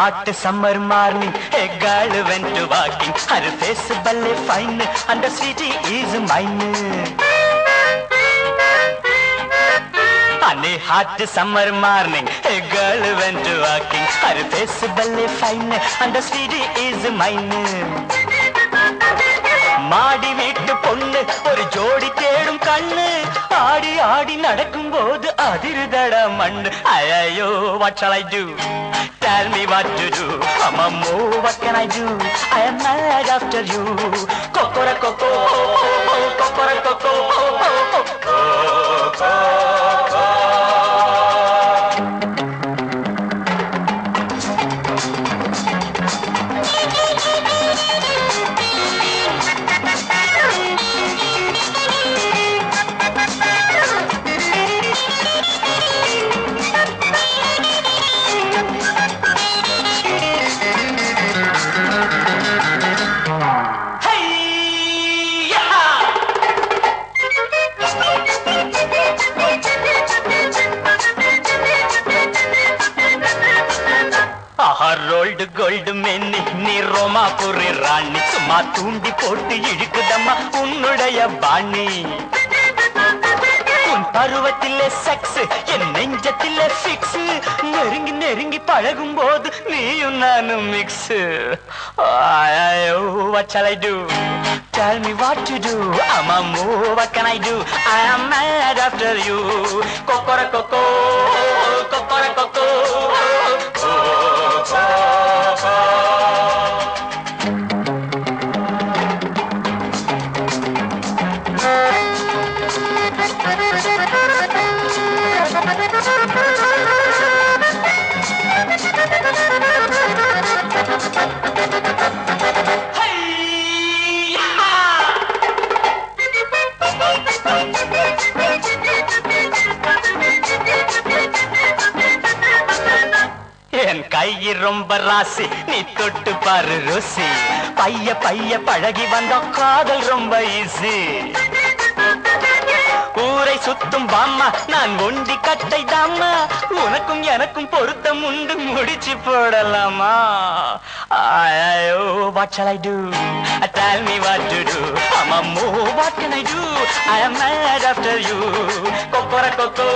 hot summer morning, a girl went to walking. Her face ballet fine, and the sweetie is mine. On a hot summer morning, a girl went to walking. Her face ballet fine, and the sweetie is mine. மாடி வீட்டு பொண்ணு ஒரு ஜோடி தேடும் கண்ணு ஆடி ஆடி நடக்கும் போது அதிருதட மண்ணு ஐயோ what shall I do tell me what to do அம்மம்மோ what can I do I am mad after you கொக்கர கொக்கோ கொக்கர கொக்கோ ரோல்டு கோல்டு மென்னி நீ ரோமாபுரி ராணி சும்மா தூண்டி போட்டு இழுக்குதம்மா உன்னுடைய பாணி உன் பருவத்திலே செக்ஸ் என் நெஞ்சத்திலே ஃபிக்ஸ் நெருங்கி நெருங்கி பழகும் போது நீயும் நானும் mix what shall I do tell me what to do அம்மம்மோ what can I do I am mad after you கொக்கர கொக்கோ கொக்கர கொக்கோ என் கையில் ரொம்ப ராசி நீ தொட்டு பாரு ருசி பைய பைய பழகி வந்த காதல் ரொம்ப ஈஸி ஊரை சுத்தும் பாம்மா நான் ஒண்டி கட்டை தாம்மா உனக்கும் எனக்கும் பொருத்தம் உண்டு முடிச்சு போடலாமா ஐயோ what shall I do tell me what to do அம்மம்மோ what can I do I am mad after you கொக்கர கொக்கோ